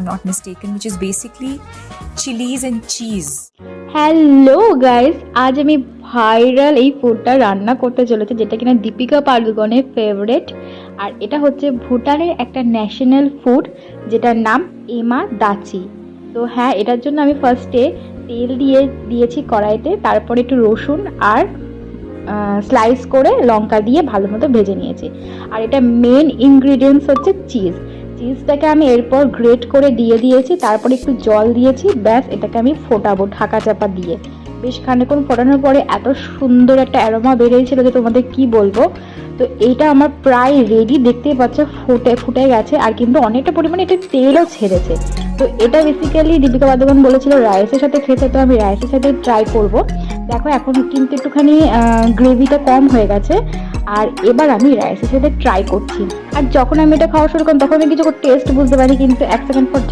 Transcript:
I'm not mistaken, which is basically chilies and cheese. Hello guys, আজ আমি viral এই ফুডটা রান্না করতে চলেছি, যেটা কিনা দীপিকা পাডুকোনের ফেভারিট। আর এটা হচ্ছে ভুটানের একটা ন্যাশনাল ফুড, যেটার নাম এমা দাচি। তো হ্যাঁ, এটার জন্য আমি ফার্স্টে তেল দিয়েছি কড়াইতে, তারপরে একটু রসুন আর স্লাইস করে লঙ্কা দিয়ে ভালো মতো ভেজে নিয়েছি। আর এটা মেন ইনগ্রিডিয়েন্টস হচ্ছে চিজটাকে আমি এরপর গ্রেট করে দিয়েছি, তারপরে একটু জল দিয়েছি, ব্যাস এটাকে আমি ফোটাবো ঢাকা চাপা দিয়ে। বেশ খানিকক্ষণ ফোটানোর পরে এত সুন্দর একটা অ্যারোমা বেরিয়েছিল যে তোমাদের কি বলবো। তো এইটা আমার প্রায় রেডি, দেখতেই পাচ্ছ ফুটে গেছে, আর কিন্তু অনেকটা পরিমাণে এটা তেলও ছেড়েছে। তো এটা বেসিক্যালি দীপিকা পাডুকোন বলেছিল রাইসের সাথে খেতে, তো আমি রাইসের সাথে ট্রাই করব। দেখো এখন কিন্তু একটুখানি গ্রেভিটা কম হয়ে গেছে, আর এবার আমি রাইসের সাথে ট্রাই করছি। আর যখন আমি এটা খাওয়া শুরু করলাম তখন আমি কিছু টেস্ট বুঝতে পারি, কিন্তু 1 সেকেন্ড পর